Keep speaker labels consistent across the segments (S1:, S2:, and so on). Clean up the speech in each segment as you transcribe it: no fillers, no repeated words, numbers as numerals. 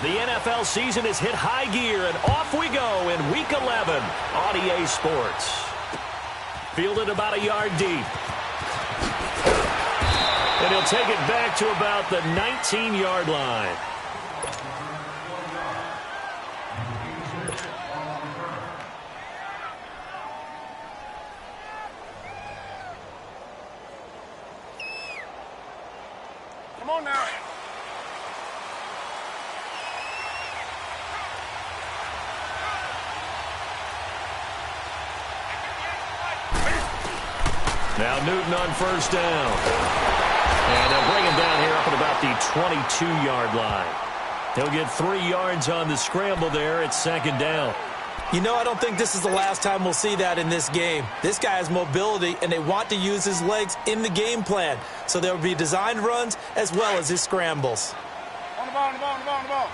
S1: The NFL season has hit high gear, and off we go in Week 11 on EA Sports. Fielded about a yard deep. And he'll take it back to about the 19-yard line.
S2: Come on now.
S1: Now Newton on first down. And they'll bring him down here up at about the 22-yard line. He'll get 3 yards on the scramble there. It's second down.
S3: You know, I don't think this is the last time we'll see that in this game. This guy has mobility, and they want to use his legs in the game plan. So there will be designed runs as well as his scrambles.
S2: On the ball, on the ball, on the ball, on the ball.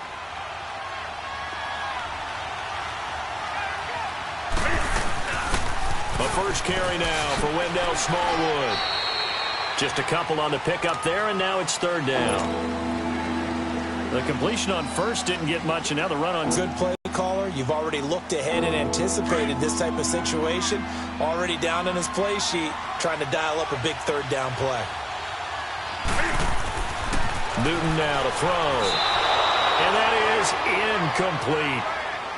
S1: A first carry now for Wendell Smallwood. Just a couple on the pickup there, and now it's third down. The completion on first didn't get much, and now the run on...
S3: Good play caller. You've already looked ahead and anticipated this type of situation. Already down in his play sheet, trying to dial up a big third down play.
S1: Newton now to throw. And that is incomplete.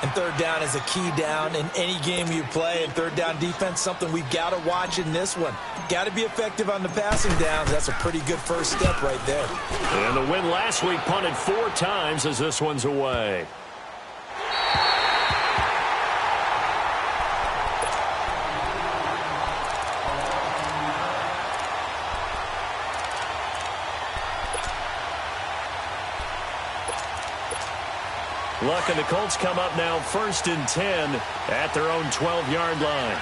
S3: And third down is a key down in any game you play. And third down defense, something we've got to watch in this one. Got to be effective on the passing downs. That's a pretty good first step right there.
S1: And the win last week punted 4 times as this one's away. Luck and the Colts come up now first and 10 at their own 12-yard line.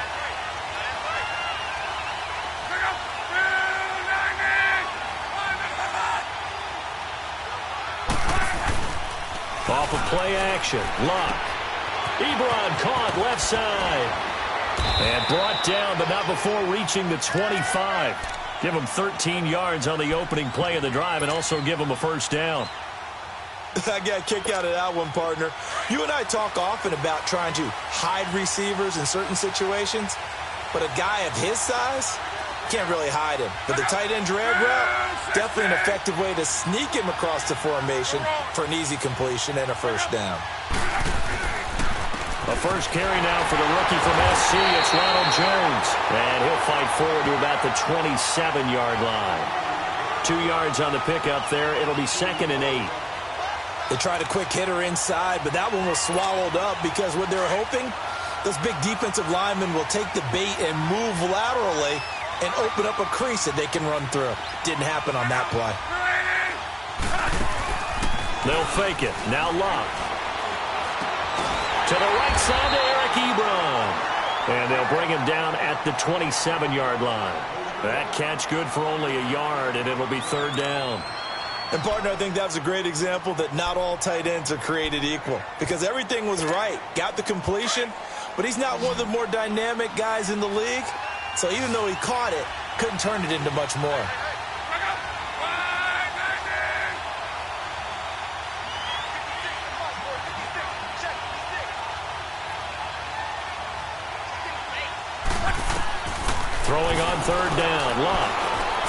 S1: Off of play action. Luck. Ebron caught left side. And brought down, but not before reaching the 25. Give him 13 yards on the opening play of the drive and also give him a first down.
S3: I got a kick out of that one, partner. You and I talk often about trying to hide receivers in certain situations, but a guy of his size can't really hide him. But the tight end drag route, definitely an effective way to sneak him across the formation for an easy completion and a first down.
S1: A first carry now for the rookie from SC. It's Ronald Jones. And he'll fight forward to about the 27-yard line. 2 yards on the pickup there. It'll be second and 8.
S3: They tried a quick hitter inside, but that one was swallowed up because what they're hoping, those big defensive linemen will take the bait and move laterally and open up a crease that they can run through. Didn't happen on that play.
S1: They'll fake it. Now Luck. To the right side to Eric Ebron. And they'll bring him down at the 27-yard line. That catch good for only a yard, and it'll be third down.
S3: And, partner, I think that was a great example that not all tight ends are created equal because everything was right. Got the completion, but he's not one of the more dynamic guys in the league. So even though he caught it, couldn't turn it into much more.
S1: Throwing on third down. Luck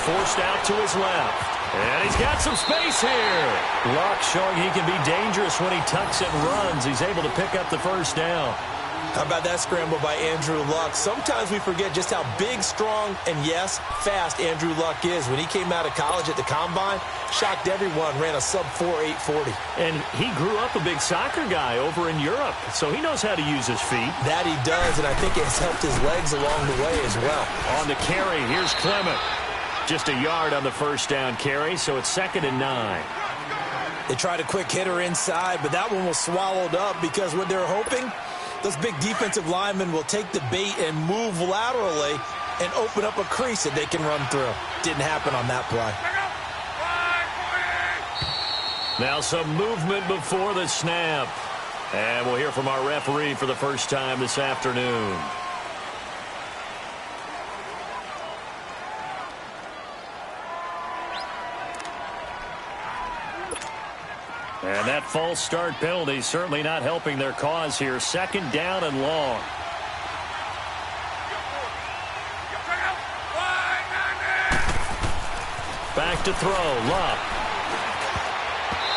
S1: forced out to his left. And he's got some space here. Luck showing he can be dangerous when he tucks it and runs. He's able to pick up the first down.
S3: How about that scramble by Andrew Luck? Sometimes we forget just how big, strong, and, yes, fast Andrew Luck is. When he came out of college at the Combine, shocked everyone, ran a sub-4 840.
S1: And he grew up a big soccer guy over in Europe, so he knows how to use his feet.
S3: That he does, and I think it's helped his legs along the way as well.
S1: On the carry, here's Clement. Just a yard on the first down carry, so it's second and 9.
S3: They tried a quick hitter inside, but that one was swallowed up because what they're hoping, those big defensive linemen will take the bait and move laterally and open up a crease that they can run through. Didn't happen on that play.
S1: Now some movement before the snap. And we'll hear from our referee for the first time this afternoon. And that false start penalty certainly not helping their cause here. Second down and long. Back to throw, Luck.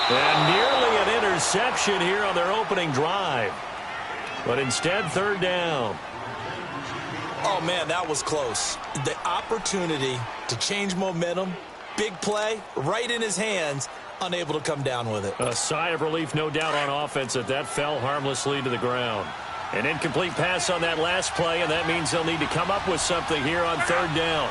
S1: And nearly an interception here on their opening drive. But instead, third down.
S3: Oh, man, that was close. The opportunity to change momentum, big play, right in his hands, unable to come down with it.
S1: A sigh of relief, no doubt, on offense that fell harmlessly to the ground. An incomplete pass on that last play, and that means they'll need to come up with something here on third down.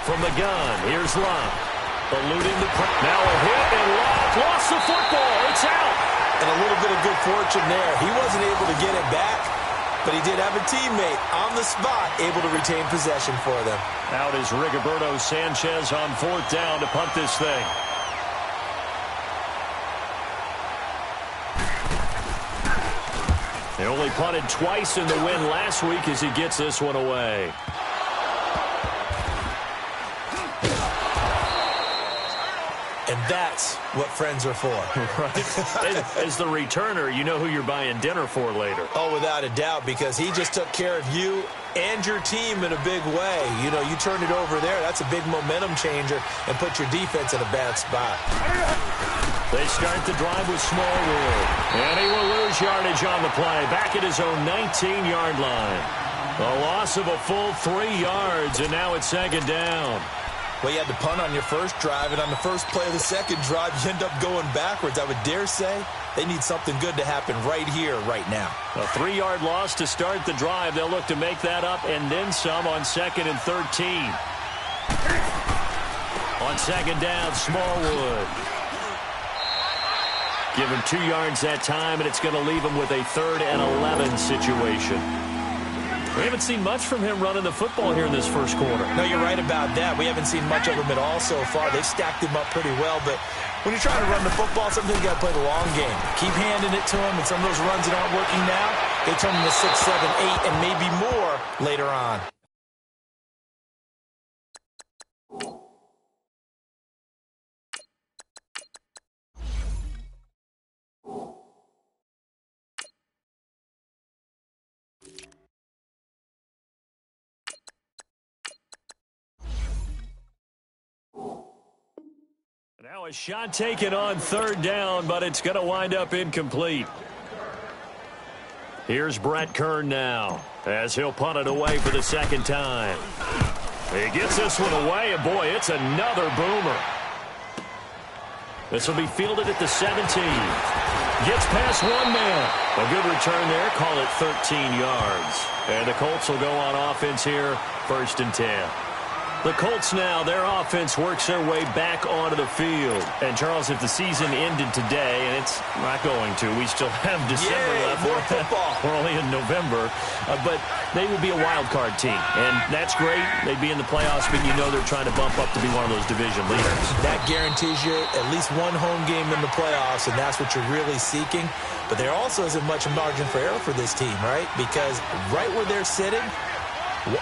S1: From the gun, here's Luck. Eluding the press. Now a hit, and Luck lost the football. It's out.
S3: And a little bit of good fortune there. He wasn't able to get it back, but he did have a teammate on the spot able to retain possession for them.
S1: Out is Rigoberto Sanchez on fourth down to punt this thing. They only punted twice in the win last week as he gets this one away.
S3: And that's what friends are for.
S1: Right. As the returner, you know who you're buying dinner for later.
S3: Oh, without a doubt, because he just took care of you and your team in a big way. You know, you turn it over there, that's a big momentum changer, and put your defense in a bad spot.
S1: They start the drive with Smallwood. And he will lose yardage on the play. Back at his own 19-yard line. A loss of a full 3 yards, and now it's second down.
S3: Well, you had to punt on your first drive, and on the first play of the second drive, you end up going backwards. I would dare say they need something good to happen right here, right now.
S1: A 3-yard loss to start the drive. They'll look to make that up and then some on second and 13. On second down, Smallwood. Give him 2 yards that time, and it's going to leave him with a 3rd and 11 situation. We haven't seen much from him running the football here in this first quarter.
S3: No, you're right about that. We haven't seen much of him at all so far. They've stacked him up pretty well, but when you're trying to run the football, sometimes you got to play the long game. Keep handing it to him, and some of those runs that aren't working now, they turn into 6, 7, 8, and maybe more later on.
S1: Now a shot taken on third down, but it's going to wind up incomplete. Here's Brett Kern now, as he'll punt it away for the second time. He gets this one away, and boy, it's another boomer. This will be fielded at the 17. Gets past one man. A good return there, call it 13 yards. And the Colts will go on offense here, 1st and 10. The Colts now, their offense works their way back onto the field. And, Charles, if the season ended today, and it's not going to, we still have December left.
S3: More football.
S1: We're only in November. But they would be a wild card team. And that's great. They'd be in the playoffs, but you know they're trying to bump up to be one of those division leaders.
S3: That guarantees you at least one home game in the playoffs, and that's what you're really seeking. But there also isn't much margin for error for this team, right? Because right where they're sitting,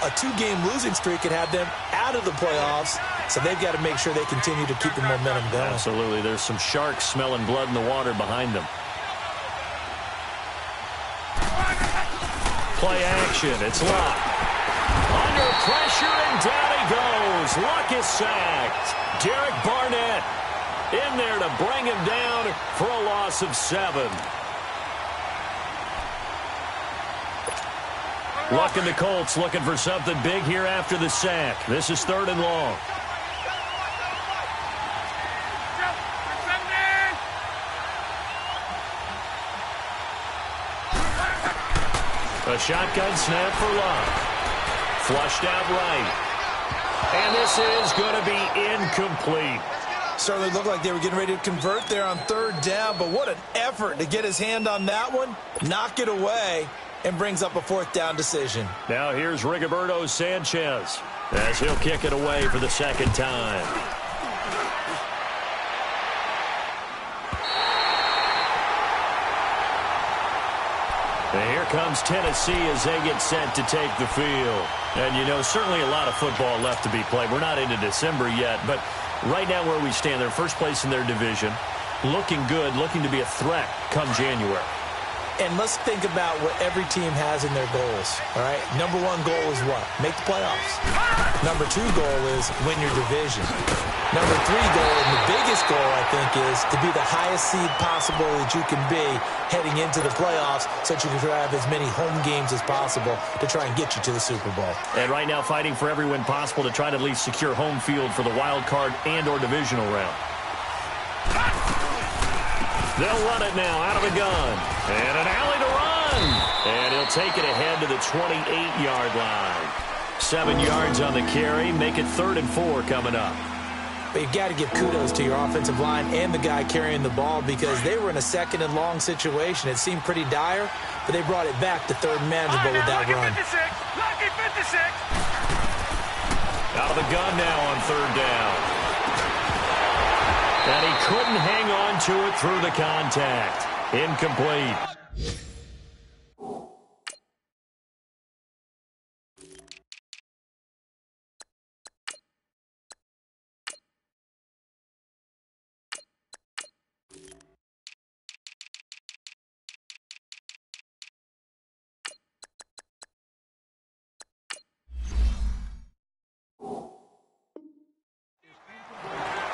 S3: a 2-game losing streak could have them out of the playoffs, so they've got to make sure they continue to keep the momentum going.
S1: Absolutely. There's some sharks smelling blood in the water behind them. Play action. It's Luck. Under pressure, and down he goes. Luck is sacked. Derek Barnett in there to bring him down for a loss of 7. Luck and the Colts looking for something big here after the sack. This is 3rd and long. A shotgun snap for Luck. Flushed out right. And this is going to be incomplete.
S3: Certainly looked like they were getting ready to convert there on 3rd down, but what an effort to get his hand on that one, knock it away, and brings up a 4th down decision.
S1: Now here's Rigoberto Sanchez as he'll kick it away for the second time. And here comes Tennessee as they get set to take the field. And, you know, certainly a lot of football left to be played. We're not into December yet, but right now where we stand, they're first place in their division, looking good, looking to be a threat come January.
S3: And let's think about what every team has in their goals, all right? Number one goal is what? Make the playoffs. Number two goal is win your division. Number three goal, and the biggest goal, I think, is to be the highest seed possible that you can be heading into the playoffs so that you can have as many home games as possible to try and get you to the Super Bowl.
S1: And right now fighting for every win possible to try to at least secure home field for the wild card and or divisional round. They'll run it now out of the gun. And an alley to run. And he'll take it ahead to the 28-yard line. 7 yards on the carry. Make it 3rd and 4 coming up.
S3: But you've got to give kudos to your offensive line and the guy carrying the ball because they were in a 2nd and long situation. It seemed pretty dire, but they brought it back to 3rd and manageable with that run.
S2: Lucky 56.
S1: Out of the gun now on 3rd down. And he couldn't hang on to it through the contact. Incomplete.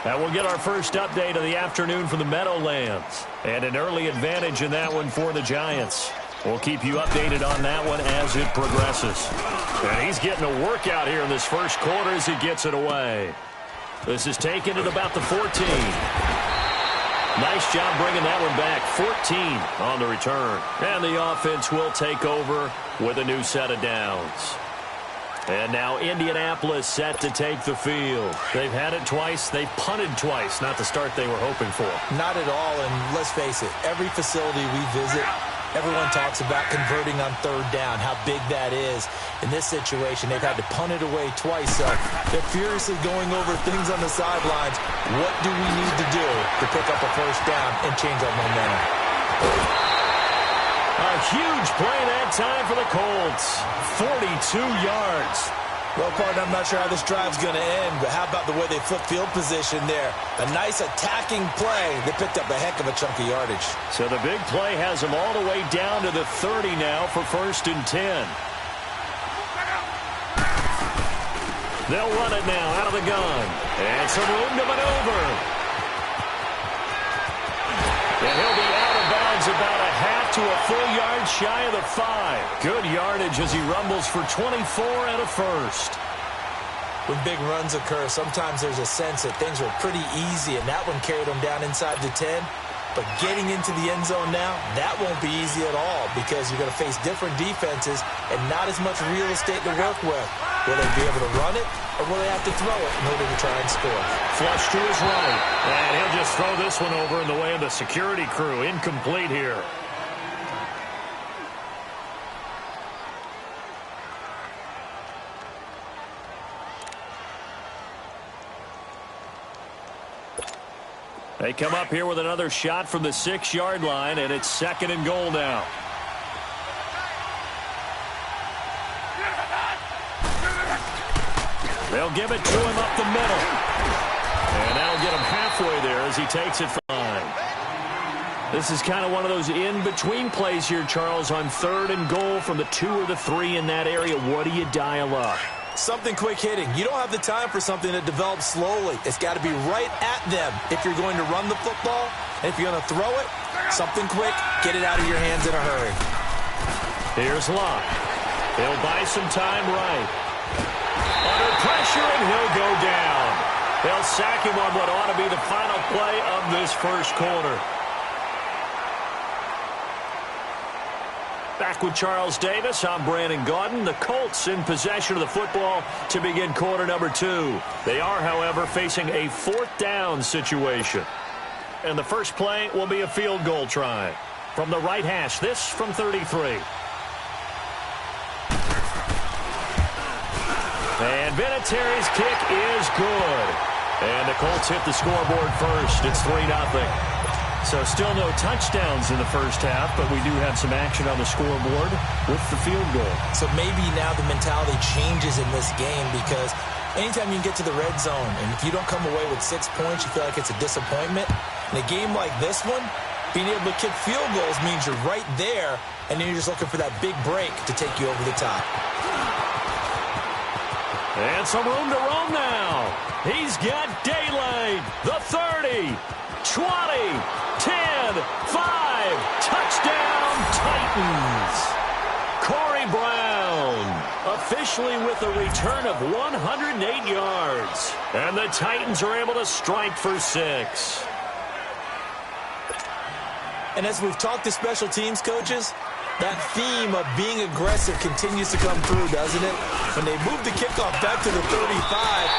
S1: And we'll get our first update of the afternoon from the Meadowlands. And an early advantage in that one for the Giants. We'll keep you updated on that one as it progresses. And he's getting a workout here in this first quarter as he gets it away. This is taken at about the 14. Nice job bringing that one back. 14 on the return. And the offense will take over with a new set of downs. And now Indianapolis set to take the field. They've had it twice. They've punted twice. Not the start they were hoping for.
S3: Not at all, and let's face it, every facility we visit, everyone talks about converting on 3rd down, how big that is. In this situation, they've had to punt it away twice, so they're furiously going over things on the sidelines. What do we need to do to pick up a 1st down and change our momentum?
S1: A huge play that time for the Colts. 42 yards.
S3: Well, partner, I'm not sure how this drive's going to end, but how about the way they flip field position there? A nice attacking play. They picked up a heck of a chunk of yardage.
S1: So the big play has them all the way down to the 30 now for 1st and 10. They'll run it now out of the gun. And some room to maneuver. And he'll be out of bounds about a half to a full yard shy of the 5. Good yardage as he rumbles for 24 and a 1st.
S3: When big runs occur, sometimes there's a sense that things are pretty easy, and that one carried them down inside the 10. But getting into the end zone now, that won't be easy at all because you're going to face different defenses and not as much real estate to work with. Will they be able to run it, or will they have to throw it in order to try and score?
S1: Flush to his right, and he'll just throw this one over in the way of the security crew. Incomplete here. They come up here with another shot from the 6-yard line, and it's 2nd and goal now. They'll give it to him up the middle. And that'll get him halfway there as he takes it from the line. This is kind of one of those in-between plays here, Charles, on 3rd and goal from the 2 or the 3 in that area. What do you dial up?
S3: Something quick hitting. You don't have the time for something that develops slowly. It's got to be right at them if you're going to run the football. And if you're going to throw it, something quick, get it out of your hands in a hurry.
S1: Here's Locke. He'll buy some time right. Under pressure, and he'll go down. They'll sack him on what ought to be the final play of this first quarter. Back with Charles Davis, I'm Brandon Gaudin. The Colts in possession of the football to begin quarter number 2. They are, however, facing a 4th down situation. And the first play will be a field goal try. From the right hash, this from 33. And Vinatieri's kick is good. And the Colts hit the scoreboard first. It's 3-0. So still no touchdowns in the first half, but we do have some action on the scoreboard with the field goal.
S3: So maybe now the mentality changes in this game because anytime you can get to the red zone, and if you don't come away with 6 points, you feel like it's a disappointment. In a game like this one, being able to kick field goals means you're right there, and then you're just looking for that big break to take you over the top.
S1: And some room to roam now. He's got daylight. The 30, 20, 10, 5, touchdown Titans. Corey Brown officially with a return of 108 yards. And the Titans are able to strike for 6.
S3: And as we've talked to special teams coaches, that theme of being aggressive continues to come through, doesn't it? When they move the kickoff back to the 35,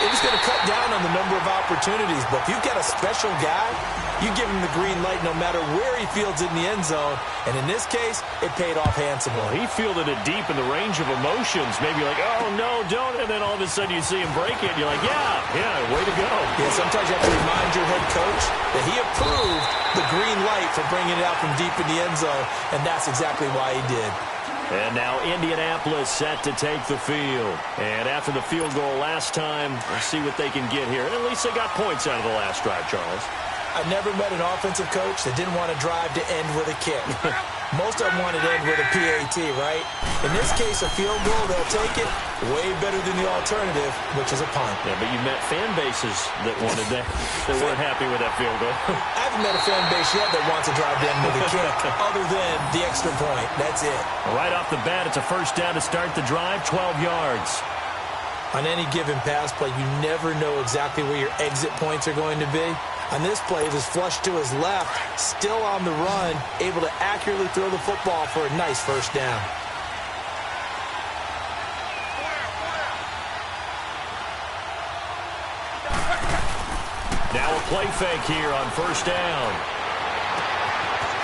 S3: it was going to cut down on the number of opportunities. But if you've got a special guy, you give him the green light no matter where he fields in the end zone. And in this case, it paid off handsomely.
S1: Well, he fielded it deep in the range of emotions. Maybe like, oh, no, don't. And then all of a sudden you see him break it. And you're like, yeah, way to go.
S3: Yeah, sometimes you have to remind your head coach that he approved the green light for bringing it out from deep in the end zone. And that's exactly why he did.
S1: And now Indianapolis set to take the field. And after the field goal last time, we'll see what they can get here. At least they got points out of the last drive, Charles.
S3: I've never met an offensive coach that didn't want to drive to end with a kick. Most of them wanted to end with a PAT, right? In this case, a field goal, they'll take it way better than the alternative, which is a punt.
S1: Yeah, but you met fan bases that wanted that, that weren't happy with that field goal.
S3: I haven't met a fan base yet that wants to drive to end with a kick, other than the extra point. That's it.
S1: Right off the bat, it's a first down to start the drive, 12 yards.
S3: On any given pass play, you never know exactly where your exit points are going to be. On this play, it was flushed to his left, still on the run, able to accurately throw the football for a nice first down.
S1: Now a play fake here on first down.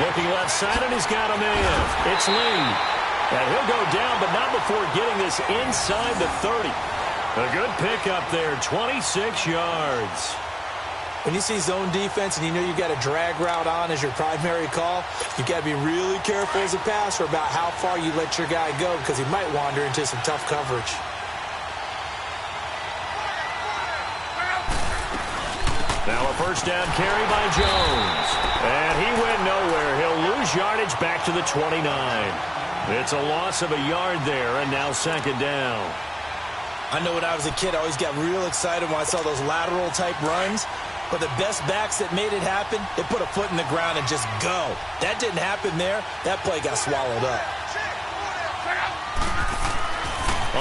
S1: Looking left side, and he's got him in. It's Lee. And he'll go down, but not before getting this inside the 30. A good pickup there, 26 yards.
S3: When you see zone defense and you know you got a drag route on as your primary call, you got to be really careful as a passer about how far you let your guy go because he might wander into some tough coverage.
S1: Now a first down carry by Jones. And he went nowhere. He'll lose yardage back to the 29. It's a loss of a yard there, and now second down.
S3: I know when I was a kid, I always got real excited when I saw those lateral-type runs. But the best backs that made it happen, they put a foot in the ground and just go. That didn't happen there. That play got swallowed up.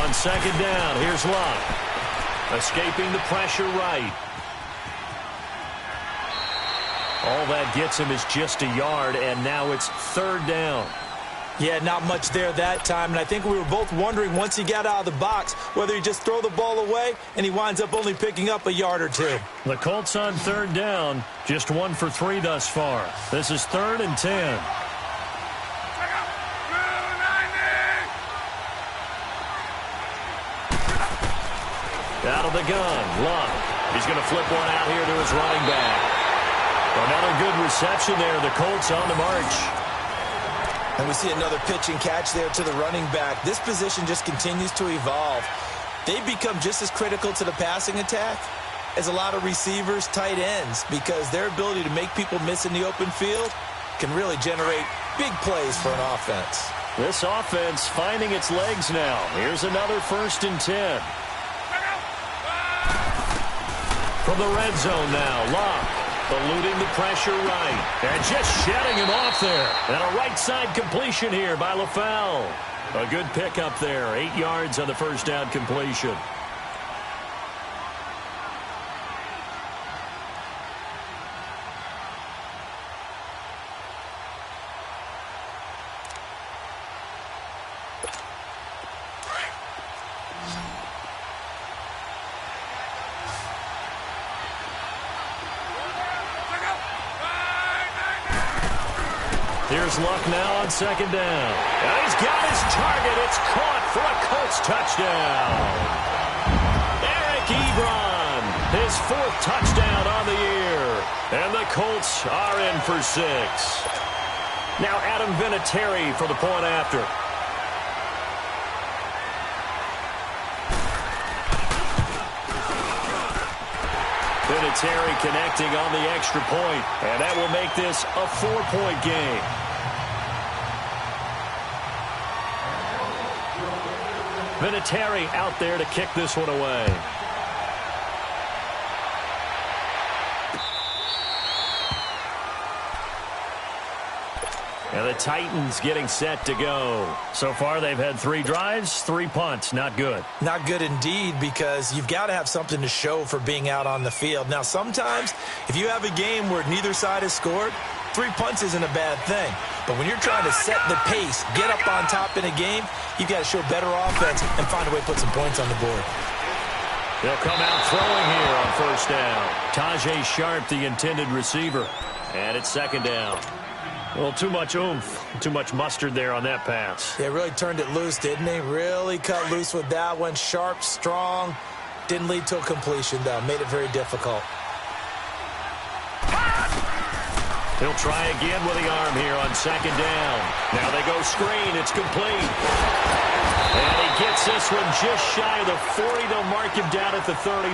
S1: On second down, here's Luck. Escaping the pressure right. All that gets him is just a yard, and now it's third down.
S3: Yeah, not much there that time, and I think we were both wondering once he got out of the box whether he just throw the ball away, and he winds up only picking up a yard or two.
S1: The Colts on third down, just 1 for 3 thus far. This is 3rd and 10. Out of the gun, Luck. He's going to flip one out here to his running back. Another good reception there. The Colts on the march.
S3: And we see another pitch and catch there to the running back. This position just continues to evolve. They become just as critical to the passing attack as a lot of receivers, tight ends, because their ability to make people miss in the open field can really generate big plays for an offense.
S1: This offense finding its legs now. Here's another 1st and 10. From the red zone now, Luck. Eluding the pressure right. And just shedding him off there. And a right side completion here by LaFell. A good pickup there. 8 yards on the first down completion. Here's Luck now on second down. And he's got his target. It's caught for a Colts touchdown. Eric Ebron, his 4th touchdown on the year. And the Colts are in for 6. Now Adam Vinatieri for the point after. Vinatieri connecting on the extra point, and that will make this a 4-point game. Vinatieri out there to kick this one away. And the Titans getting set to go. So far, they've had 3 drives, 3 punts. Not good.
S3: Not good indeed, because you've got to have something to show for being out on the field. Now, sometimes, if you have a game where neither side has scored, 3 punts isn't a bad thing. But when you're trying to set the pace, get up on top in a game, you've got to show better offense and find a way to put some points on the board.
S1: They'll come out throwing here on first down. Tajay Sharp, the intended receiver. And it's second down. A little too much oomph, too much mustard there on that pass.
S3: They really turned it loose, didn't they? Really cut loose with that one. Sharp, strong. Didn't lead to a completion, though. Made it very difficult.
S1: He'll try again with the arm here on second down. Now they go screen. It's complete. And he gets this one just shy of the 40. They'll mark him down at the 39.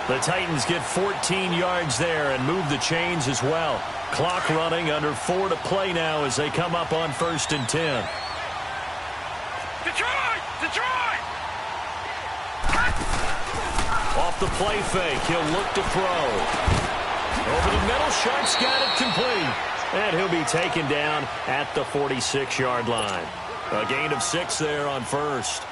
S1: The Titans get 14 yards there and move the chains as well. Clock running, under 4 to play now as they come up on 1st and 10.
S2: Detroit! Detroit!
S1: Off the play fake, he'll look to throw. Over the middle, Sharp's got it complete. And he'll be taken down at the 46-yard line. A gain of 6 there on first.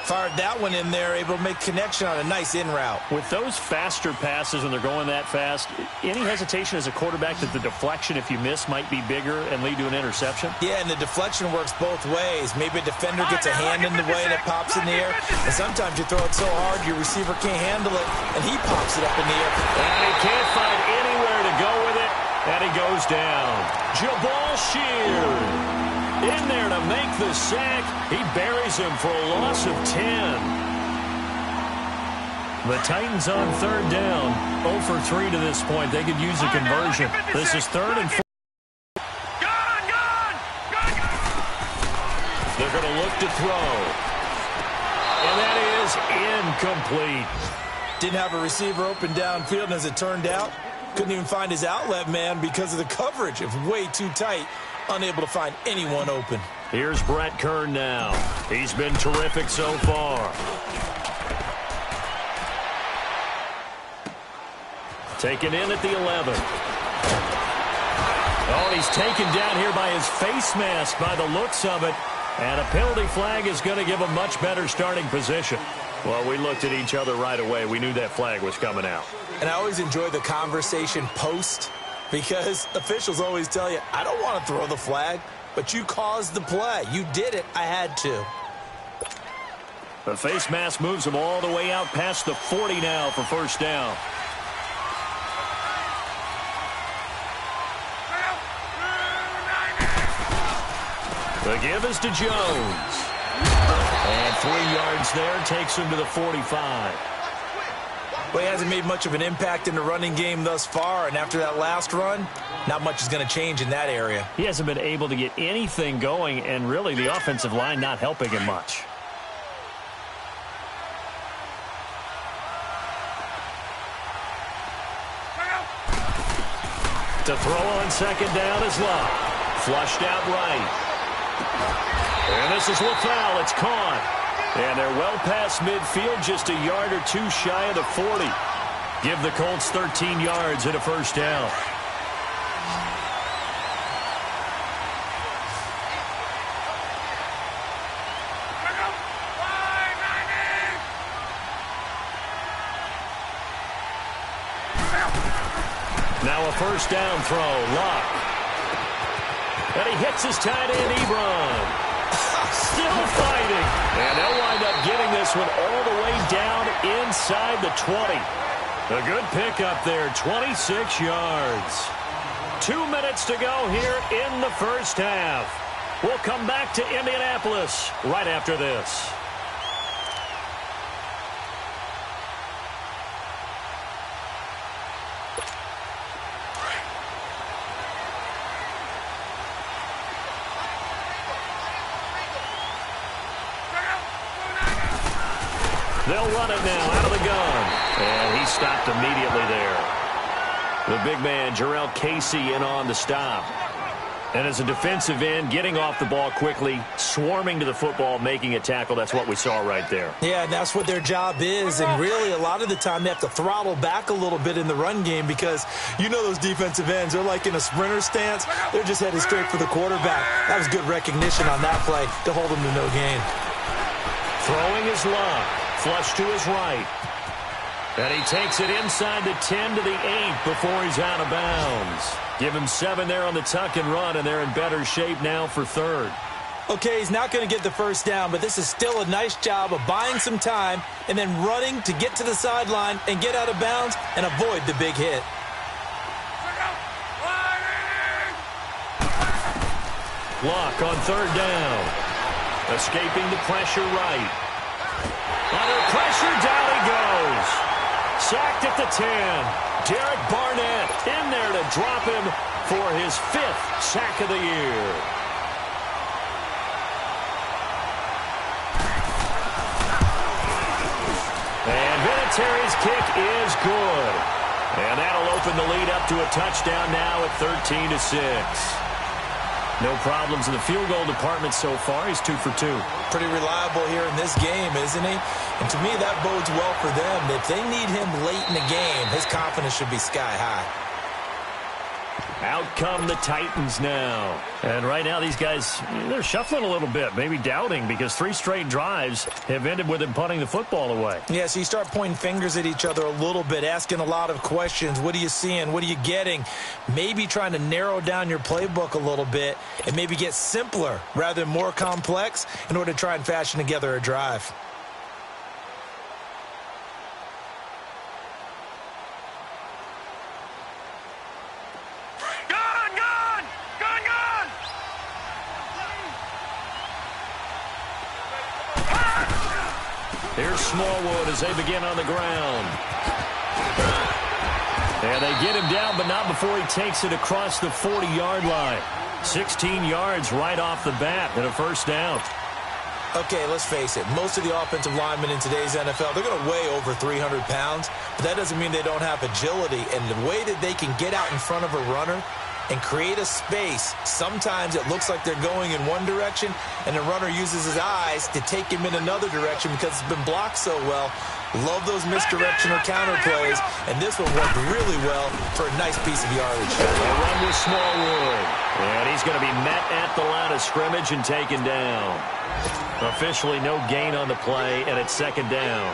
S3: Fired that one in there, able to make connection on a nice in route.
S1: With those faster passes when they're going that fast, any hesitation as a quarterback that the deflection, if you miss, might be bigger and lead to an interception?
S3: Yeah, and the deflection works both ways. Maybe a defender gets a hand in the way and it pops in the air. And sometimes you throw it so hard your receiver can't handle it, and he pops it up in the air.
S1: And he can't find anywhere to go with it, and he goes down. Jabal Sheard in there to make the sack. He buries him for a loss of 10. The Titans on third down. 0 for 3 to this point. They could use a conversion. This is 3rd and 4. They're going to look to throw. And that is incomplete.
S3: Didn't have a receiver open downfield, and as it turned out, couldn't even find his outlet man because of the coverage. It was way too tight. Unable to find anyone open.
S1: Here's Brett Kern now. He's been terrific so far. Taken in at the 11. Oh, he's taken down here by his face mask by the looks of it. And a penalty flag is going to give a much better starting position. Well, we looked at each other right away. We knew that flag was coming out.
S3: And I always enjoy the conversation post, because officials always tell you, I don't want to throw the flag, but you caused the play. You did it. I had to.
S1: The face mask moves him all the way out past the 40 now for first down. The give is to Jones. And 3 yards there takes him to the 45.
S3: Well, he hasn't made much of an impact in the running game thus far, and after that last run, not much is going to change in that area.
S1: He hasn't been able to get anything going, and really the offensive line not helping him much. To throw on second down is Luck. Flushed out right. And this is LaFell. It's caught. And they're well past midfield, just a yard or 2 shy of the 40. Give the Colts 13 yards and a first down. Now a first down throw. Luck. And he hits his tight end, Ebron. Still fighting. And they'll wind up getting this one all the way down inside the 20. A good pickup there, 26 yards. 2 minutes to go here in the first half. We'll come back to Indianapolis right after this. They'll run it now out of the gun. And he stopped immediately there. The big man, Jarrell Casey, in on the stop. And as a defensive end, getting off the ball quickly, swarming to the football, making a tackle, that's what we saw right there.
S3: Yeah, and that's what their job is. And really, a lot of the time, they have to throttle back a little bit in the run game because you know those defensive ends, they're like in a sprinter stance. They're just headed straight for the quarterback. That was good recognition on that play to hold them to no gain.
S1: Throwing his Luck. Flush to his right. And he takes it inside the 10 to the 8 before he's out of bounds. Give him 7 there on the tuck and run, and they're in better shape now for third.
S3: Okay, he's not going to get the first down, but this is still a nice job of buying some time and then running to get to the sideline and get out of bounds and avoid the big hit.
S1: Luck on third down. Escaping the pressure right. Under pressure, down he goes. Sacked at the 10. Derek Barnett in there to drop him for his 5th sack of the year. And Vinatieri's kick is good. And that'll open the lead up to a touchdown now at 13-6. No problems in the field goal department so far. He's 2 for 2.
S3: Pretty reliable here in this game, isn't he? And to me, that bodes well for them. If they need him late in the game, his confidence should be sky high.
S1: Out come the Titans now. And right now, these guys, they're shuffling a little bit, maybe doubting, because 3 straight drives have ended with them punting the football away.
S3: Yeah, so you start pointing fingers at each other a little bit, asking a lot of questions. What are you seeing? What are you getting? Maybe trying to narrow down your playbook a little bit and maybe get simpler rather than more complex in order to try and fashion together a drive.
S1: Here's Smallwood as they begin on the ground. And they get him down, but not before he takes it across the 40-yard line. 16 yards right off the bat and a first down.
S3: Okay, let's face it. Most of the offensive linemen in today's NFL, they're going to weigh over 300 pounds, but that doesn't mean they don't have agility. And the way that they can get out in front of a runner and create a space, sometimes it looks like they're going in one direction, and the runner uses his eyes to take him in another direction because it's been blocked so well. Love those misdirection or counter plays, and this one worked really well for a nice piece of yardage.
S1: A run with Smallwood, and he's going to be met at the line of scrimmage and taken down. Officially no gain on the play, and it's second down.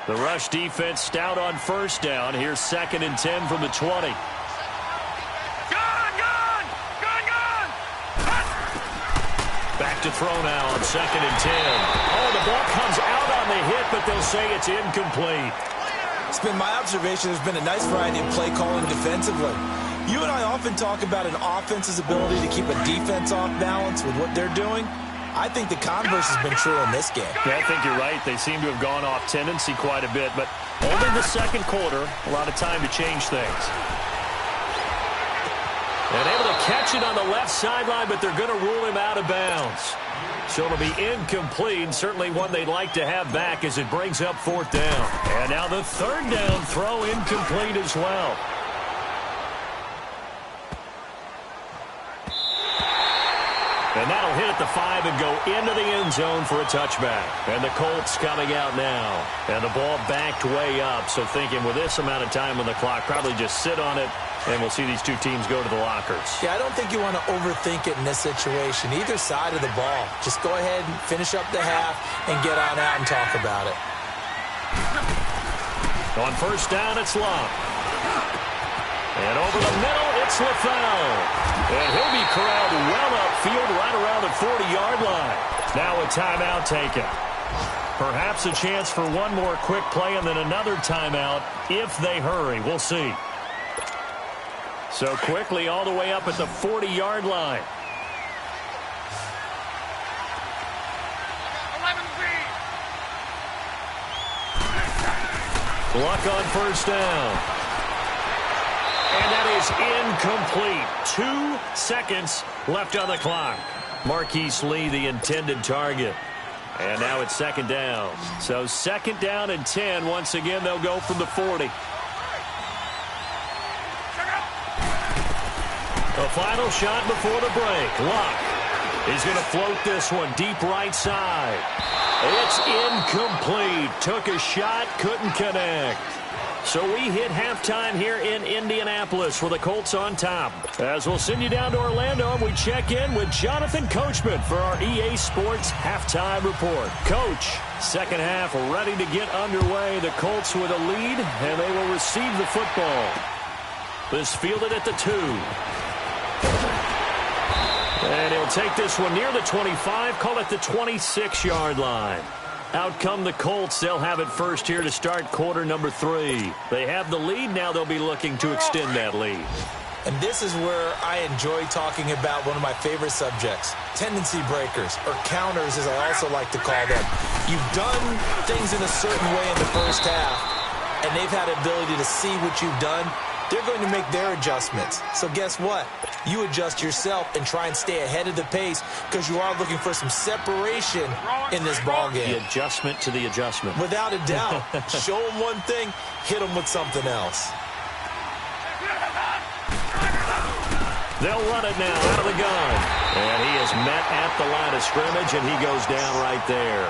S1: The rush defense stout on first down. Here's 2nd and 10 from the 20. Back to throw now on 2nd and 10. Oh, the ball comes out on the hit, but they'll say it's incomplete.
S3: It's been my observation there's been a nice variety of play calling defensively. You and I often talk about an offense's ability to keep a defense off balance with what they're doing. I think the converse has been true in this game.
S1: Yeah, I think you're right. They seem to have gone off tendency quite a bit, but only the second quarter, a lot of time to change things. And able to catch it on the left sideline, but they're going to rule him out of bounds. So it'll be incomplete, certainly one they'd like to have back as it brings up 4th down. And now the 3rd down throw incomplete as well. And that'll hit at the 5 and go into the end zone for a touchback. And the Colts coming out now. And the ball backed way up, so thinking with this amount of time on the clock, probably just sit on it, and we'll see these two teams go to the lockers.
S3: Yeah, I don't think you want to overthink it in this situation. Either side of the ball. Just go ahead and finish up the half and get on out and talk about it.
S1: On first down, it's Luck. And over the middle, it's LaFell. And he'll be corralled well upfield right around the 40-yard line. Now a timeout taken. Perhaps a chance for one more quick play and then another timeout if they hurry. We'll see. So quickly all the way up at the 40-yard line. Luck on first down. And that is incomplete. 2 seconds left on the clock. Marquise Lee, the intended target. And now it's second down. So second down and 10. Once again, they'll go from the 40. The final shot before the break. Luck. He's going to float this one deep right side. It's incomplete. Took a shot, couldn't connect. So we hit halftime here in Indianapolis with the Colts on top. As we'll send you down to Orlando, and we check in with Jonathan Coachman for our EA Sports Halftime Report. Coach, second half ready to get underway. The Colts with a lead, and they will receive the football. This fielded at the 2. And he'll take this one near the 25, call it the 26-yard line. Out come the Colts. They'll have it first here to start quarter number 3. They have the lead. Now they'll be looking to extend that lead.
S3: And this is where I enjoy talking about one of my favorite subjects, tendency breakers, or counters as I also like to call them. You've done things in a certain way in the first half, and they've had the ability to see what you've done. They're going to make their adjustments. So guess what? You adjust yourself and try and stay ahead of the pace because you are looking for some separation in this ball game.
S1: The adjustment to the adjustment.
S3: Without a doubt. Show them one thing, hit them with something else.
S1: They'll run it now out of the gun. And he is met at the line of scrimmage, and he goes down right there.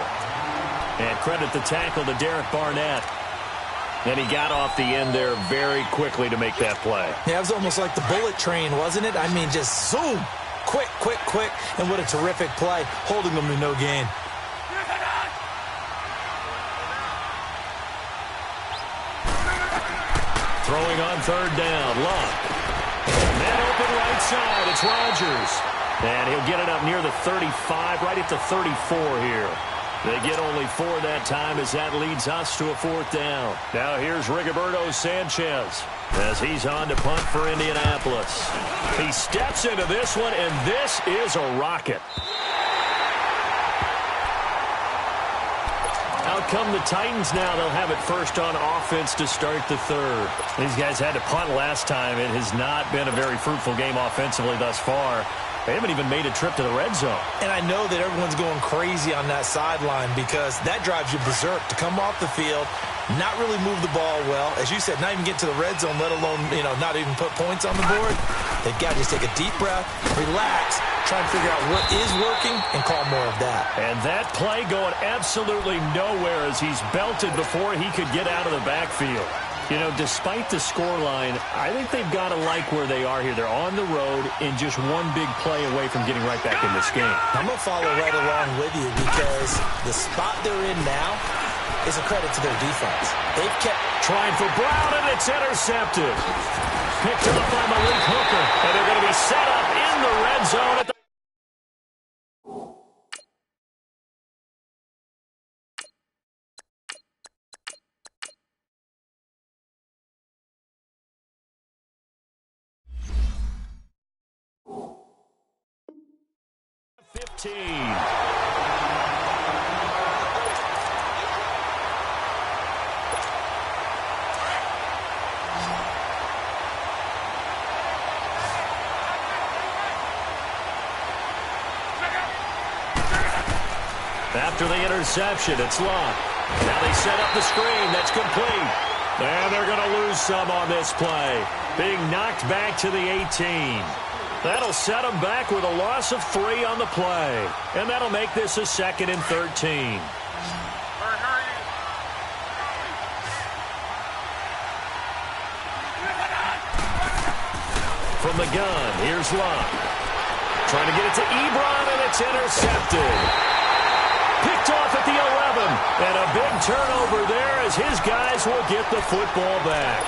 S1: And credit the tackle to Derek Barnett. And he got off the end there very quickly to make that play.
S3: Yeah, it was almost like the bullet train, wasn't it? I mean, just zoom. Quick, quick, quick. And what a terrific play, holding them to no gain.
S1: Throwing on third down, Luck. Man open right side, it's Rodgers. And he'll get it up near the 35, right at the 34 here. They get only 4 that time as that leads us to a 4th down. Now here's Rigoberto Sanchez as he's on to punt for Indianapolis. He steps into this one, and this is a rocket. Out come the Titans now. They'll have it first on offense to start the 3rd. These guys had to punt last time. It has not been a very fruitful game offensively thus far. They haven't even made a trip to the red zone. And I know that everyone's going crazy on that sideline because that drives you berserk to come off the field, not really move the ball well. As you said, not even get to the red zone, let alone, not even put points on the board. They've got to just take a deep breath, relax, try and figure out what is working, and call more of that. And that play going absolutely nowhere as he's belted before he could get out of the backfield. Despite the scoreline, I think they've got to like where they are here. They're on the road and just one big play away from getting right back in this game.
S3: I'm going to follow right along with you because the spot they're in now is a credit to their defense. They've kept
S1: trying for Brown, and it's intercepted. Picked up by Malik Hooker, and they're going to be set up in the red zone at the 15. After the interception, it's Luck. Now they set up the screen. That's complete. And they're going to lose some on this play. Being knocked back to the 18. That'll set them back with a loss of 3 on the play. And that'll make this a 2nd and 13. From the gun, here's Luck. Trying to get it to Ebron, and it's intercepted. Picked off at the 11. And a big turnover there as his guys will get the football back.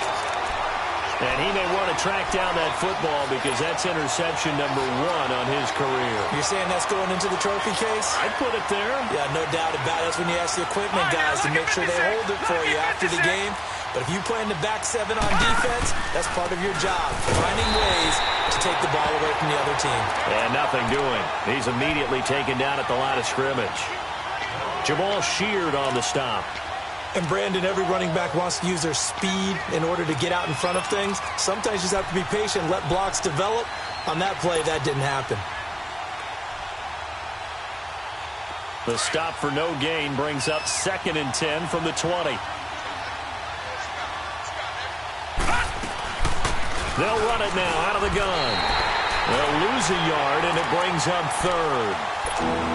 S1: And he may want to track down that football because that's interception number 1 on his career.
S3: You're saying that's going into the trophy case?
S1: I'd put it there.
S3: Yeah, no doubt about it. That's when you ask the equipment guys to make sure they hold it for you after the game. But if you play in the back 7 on defense, that's part of your job, finding ways to take the ball away from the other team.
S1: And nothing doing. He's immediately taken down at the line of scrimmage. Jamal Sheard on the stop.
S3: And, Brandon, every running back wants to use their speed in order to get out in front of things. Sometimes you just have to be patient, let blocks develop. On that play, that didn't happen.
S1: The stop for no gain brings up 2nd and 10 from the 20. They'll run it now out of the gun. They'll lose a yard, and it brings up 3rd.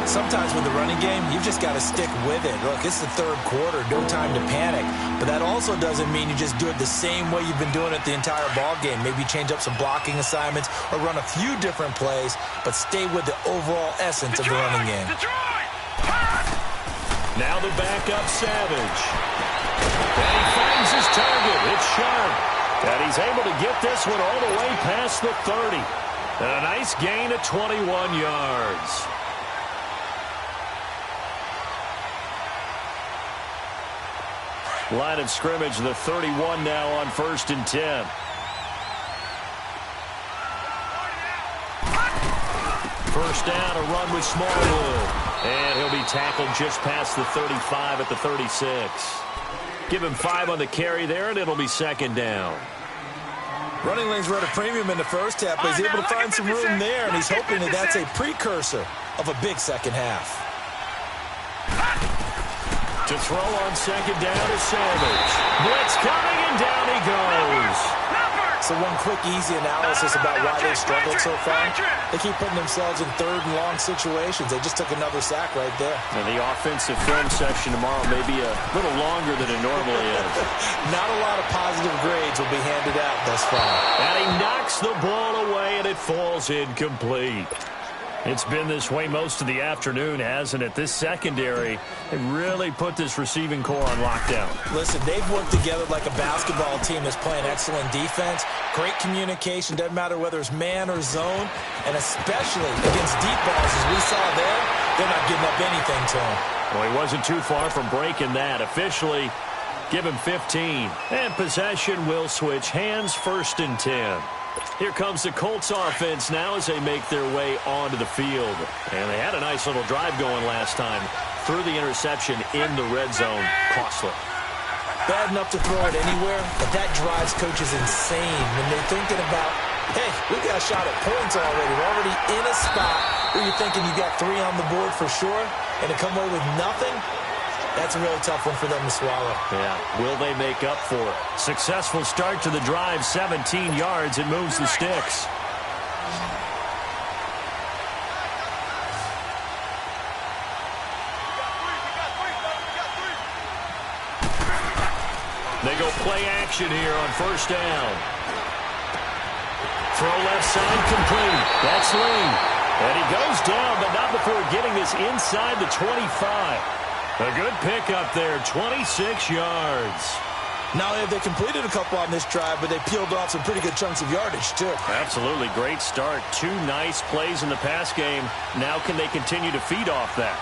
S3: Sometimes with the running game, you've just got to stick with it. Look, it's the 3rd quarter, no time to panic. But that also doesn't mean you just do it the same way you've been doing it the entire ball game. Maybe change up some blocking assignments or run a few different plays, but stay with the overall essence of the running game.
S1: Now the backup Savage. And he finds his target. It's sharp. And he's able to get this one all the way past the 30. And a nice gain of 21 yards. Line of scrimmage, the 31 now on 1st and 10. First down, a run with Smallwood. And he'll be tackled just past the 35 at the 36. Give him 5 on the carry there, and it'll be 2nd down.
S3: Running lanes were at a premium in the first half, but he's able to find some room there, and he's hoping that that's a precursor of a big second half.
S1: To throw on 2nd down is Savage. Blitz coming, and down he goes.
S3: So one quick, easy analysis about why they've struggled so far. They keep putting themselves in 3rd and long situations. They just took another sack right there.
S1: And the offensive film section tomorrow may be a little longer than it normally is.
S3: Not a lot of positive grades will be handed out thus far.
S1: And he knocks the ball away, and it falls incomplete. It's been this way most of the afternoon, hasn't it? This secondary, they really put this receiving core on lockdown.
S3: Listen, they've worked together like a basketball team that's playing excellent defense. Great communication, doesn't matter whether it's man or zone. And especially against deep balls, as we saw there, they're not giving up anything to him.
S1: Well, he wasn't too far from breaking that. Officially, give him 15. And possession will switch hands, 1st and 10. Here comes the Colts offense now as they make their way onto the field. And they had a nice little drive going last time. Threw the interception in the red zone. Costly.
S3: Bad enough to throw it anywhere, but that drives coaches insane when they're thinking about, hey, we got a shot at points already. We're already in a spot where you're thinking you got 3 on the board for sure, and to come away with nothing, that's a really tough one for them to swallow.
S1: Yeah, will they make up for it? Successful start to the drive, 17 yards. It moves the sticks. They go play action here on 1st down. Throw left side complete. That's Lee. And he goes down, but not before getting this inside the 25. A good pickup there, 26 yards.
S3: Not only have they completed a couple on this drive, but they peeled off some pretty good chunks of yardage, too.
S1: Absolutely, great start. 2 nice plays in the pass game. Now can they continue to feed off that?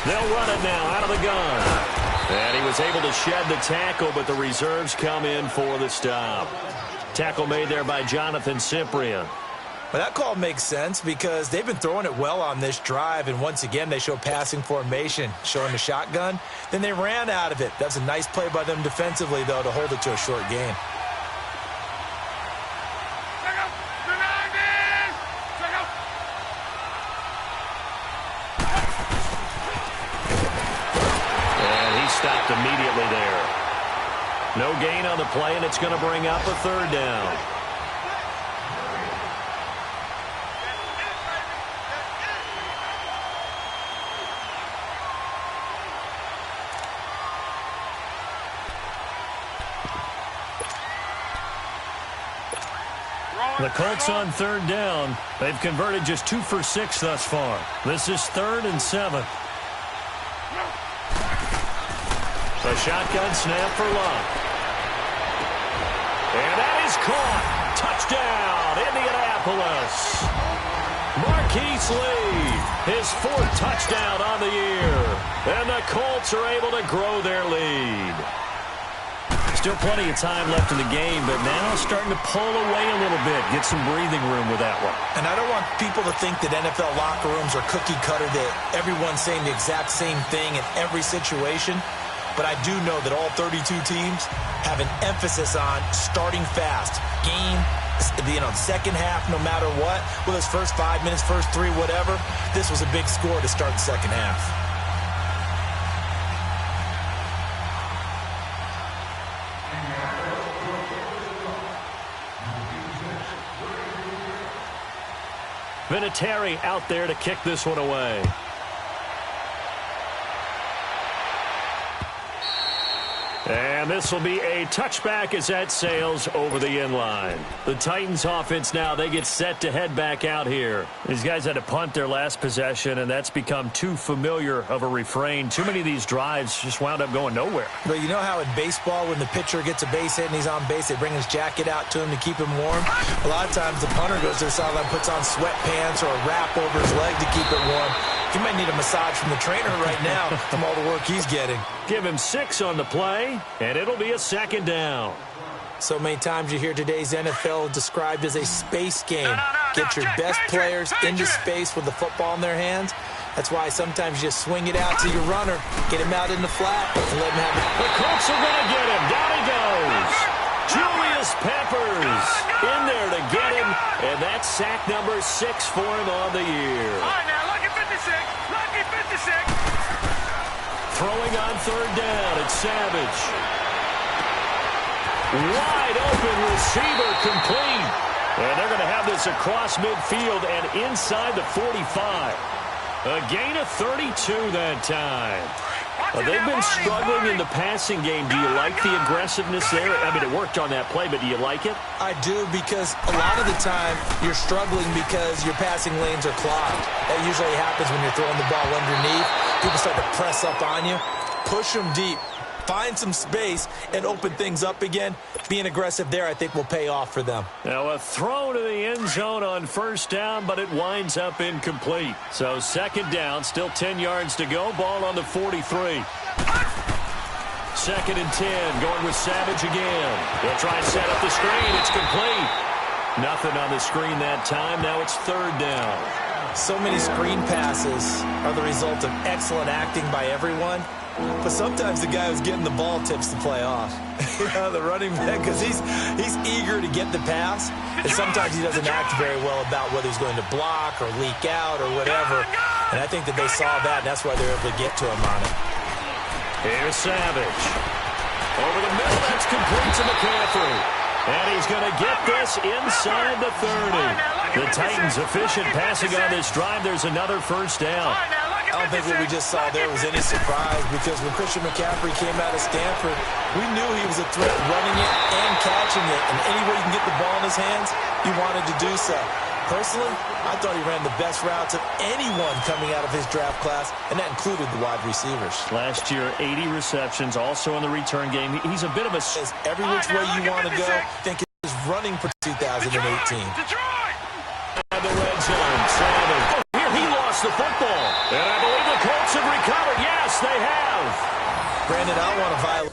S1: They'll run it now out of the gun. And he was able to shed the tackle, but the reserves come in for the stop. Tackle made there by Jonathan Cyprien.
S3: Well, that call makes sense because they've been throwing it well on this drive, and once again they show passing formation, showing the shotgun. Then they ran out of it. That's a nice play by them defensively, though, to hold it to a short gain.
S1: And he stopped immediately there. No gain on the play, and it's going to bring up a 3rd down. The Colts on 3rd down. They've converted just 2 for 6 thus far. This is 3rd and 7. A shotgun snap for Luck. And that is caught. Touchdown, Indianapolis. Marquise Lee, his 4th touchdown on the year. And the Colts are able to grow their lead. Still plenty of time left in the game, but now starting to pull away a little bit, get some breathing room with that one.
S3: And I don't want people to think that NFL locker rooms are cookie cutter, that everyone's saying the exact same thing in every situation. But I do know that all 32 teams have an emphasis on starting fast, game second half, no matter what, with his first 5 minutes, first 3, whatever, this was a big score to start the second half.
S1: Vinatieri out there to kick this one away. And this will be a touchback as that sails over the inline. The Titans offense now, they get set to head back out here. These guys had to punt their last possession, and that's become too familiar of a refrain. Too many of these drives just wound up going nowhere.
S3: But you know how in baseball, when the pitcher gets a base hit and he's on base, they bring his jacket out to him to keep him warm? A lot of times the punter goes to the sideline, puts on sweatpants or a wrap over his leg to keep it warm. He might need a massage from the trainer right now from all the work he's getting.
S1: Give him 6 on the play, and it'll be a second down.
S3: So many times you hear today's NFL described as a space game. Get your best players into space with the football in their hands. That's why sometimes you just swing it out to your runner, get him out in the flat, and let him have it.
S1: The Colts are going to get him. Down he goes. Julius Peppers in there to get him, and that's sack number 6 for him on the year.
S2: All right, now, lucky 56. Lucky 56.
S1: Throwing on third down, it's Savage. Wide open receiver complete. And they're going to have this across midfield and inside the 45. A gain of 32 that time. They've been struggling in the passing game. Do you like the aggressiveness there? I mean, it worked on that play, but do you like it?
S3: I do, because a lot of the time you're struggling because your passing lanes are clogged. That usually happens when you're throwing the ball underneath. People start to press up on you. Push them deep. Find some space and open things up again. Being aggressive there, I think, will pay off for them.
S1: Now a throw to the end zone on first down, but it winds up incomplete. So second down, still 10 yards to go. Ball on the 43. Second and 10, going with Savage again. He'll try to set up the screen. It's complete. Nothing on the screen that time. Now it's third down.
S3: So many screen passes are the result of excellent acting by everyone. But sometimes the guy who's getting the ball tips the play off. The running back, because he's eager to get the pass, and sometimes he doesn't act very well about whether he's going to block or leak out or whatever. And I think that they saw that, and that's why they're able to get to him on it.
S1: Here's Savage. Over the middle, that's complete to McCaffrey. And he's going to get this inside the 30. The Titans efficient passing on this drive. There's another first down.
S3: I don't think what we just saw there was any surprise, because when Christian McCaffrey came out of Stanford, we knew he was a threat running it and catching it. And any way you can get the ball in his hands, he wanted to do so. Personally, I thought he ran the best routes of anyone coming out of his draft class, and that included the wide receivers.
S1: Last year, 80 receptions, also in the return game. He's a bit of a...
S3: Every which way you want to go, think his running for 2018.
S1: And the red zone, Savage. Here he lost the football. And I believe the Colts have recovered. Yes, they have.
S3: Brandon, I don't want to violate.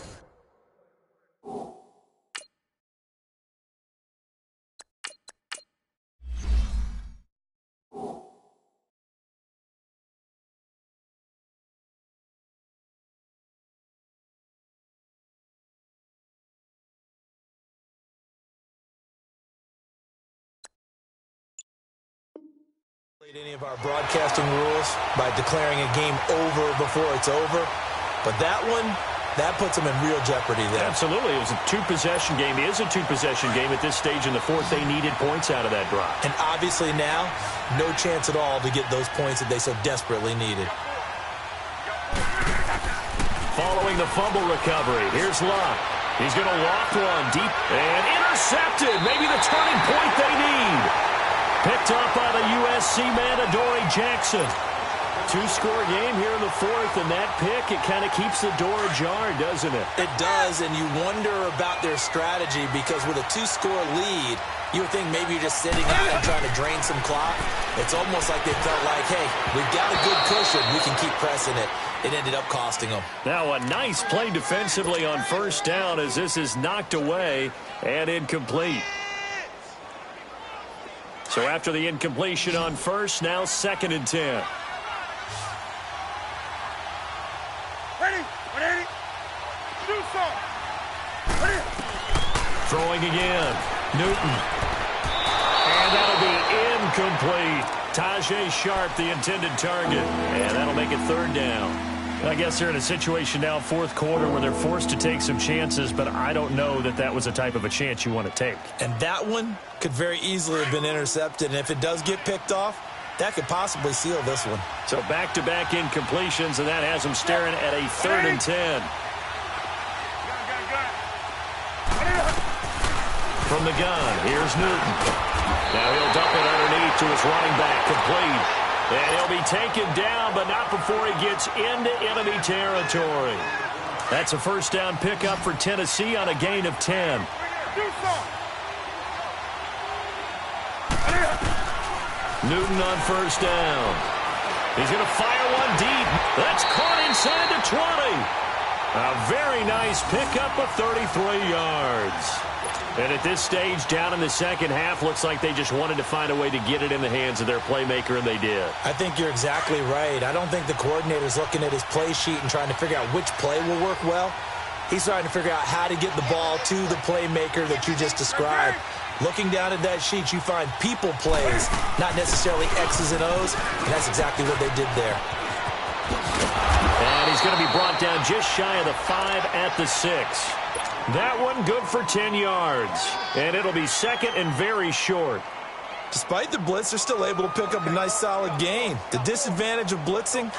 S3: Any of our broadcasting rules by declaring a game over before it's over, but that one, that puts them in real jeopardy there.
S1: Absolutely. It was a two-possession game. It is a two-possession game at this stage in the fourth. They needed points out of that drive.
S3: And obviously now, no chance at all to get those points that they so desperately needed.
S1: Following the fumble recovery, here's Locke. He's going to loft one deep and intercepted. Maybe the turning point they need. Picked up by the USC man, Adoree Jackson. Two-score game here in the fourth, and that pick, it kind of keeps the door ajar, doesn't it?
S3: It does, and you wonder about their strategy, because with a two-score lead, you would think maybe you're just sitting out and trying to drain some clock. It's almost like they felt like, hey, we've got a good cushion. We can keep pressing it. It ended up costing them.
S1: Now a nice play defensively on first down as this is knocked away and incomplete. So after the incompletion on first, now second and 10.
S2: Ready? Do something. Ready?
S1: Throwing again. Newton. that'll be incomplete. Tajay Sharp, the intended target. And that'll make it third down. I guess they're in a situation now, fourth quarter, where they're forced to take some chances, but I don't know that that was the type of a chance you want to take.
S3: And that one could very easily have been intercepted, and if it does get picked off, that could possibly seal this one.
S1: So back-to-back incompletions, and that has them staring at a 3rd and 10. From the gun, here's Newton. Now he'll dump it underneath to his running back, complete. And he'll be taken down, but not before he gets into enemy territory. That's a first down pickup for Tennessee on a gain of 10. Newton on first down. He's going to fire one deep. That's caught inside the 20. A very nice pickup of 33 yards. And at this stage, down in the second half, looks like they just wanted to find a way to get it in the hands of their playmaker, and they did.
S3: I think you're exactly right. I don't think the coordinator's looking at his play sheet and trying to figure out which play will work well. He's trying to figure out how to get the ball to the playmaker that you just described. Looking down at that sheet, you find people plays, not necessarily X's and O's, and that's exactly what they did there.
S1: And he's going to be brought down just shy of the 5 at the 6. That one good for 10 yards. And it'll be second and very short.
S3: Despite the blitz, they're still able to pick up a nice solid gain. The disadvantage of blitzing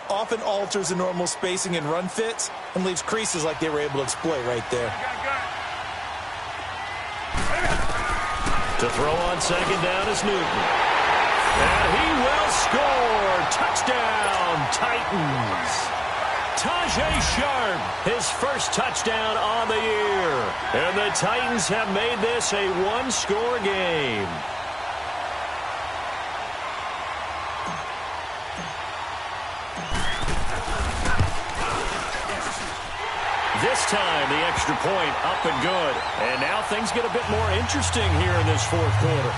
S3: often alters the normal spacing and run fits and leaves creases like they were able to exploit right there.
S1: To throw on second down is Newton. And he will score. Touchdown, Titans. Tajay Sharp, his first touchdown on the year. And the Titans have made this a one-score game. This time, the extra point up and good. And now things get a bit more interesting here in this fourth quarter.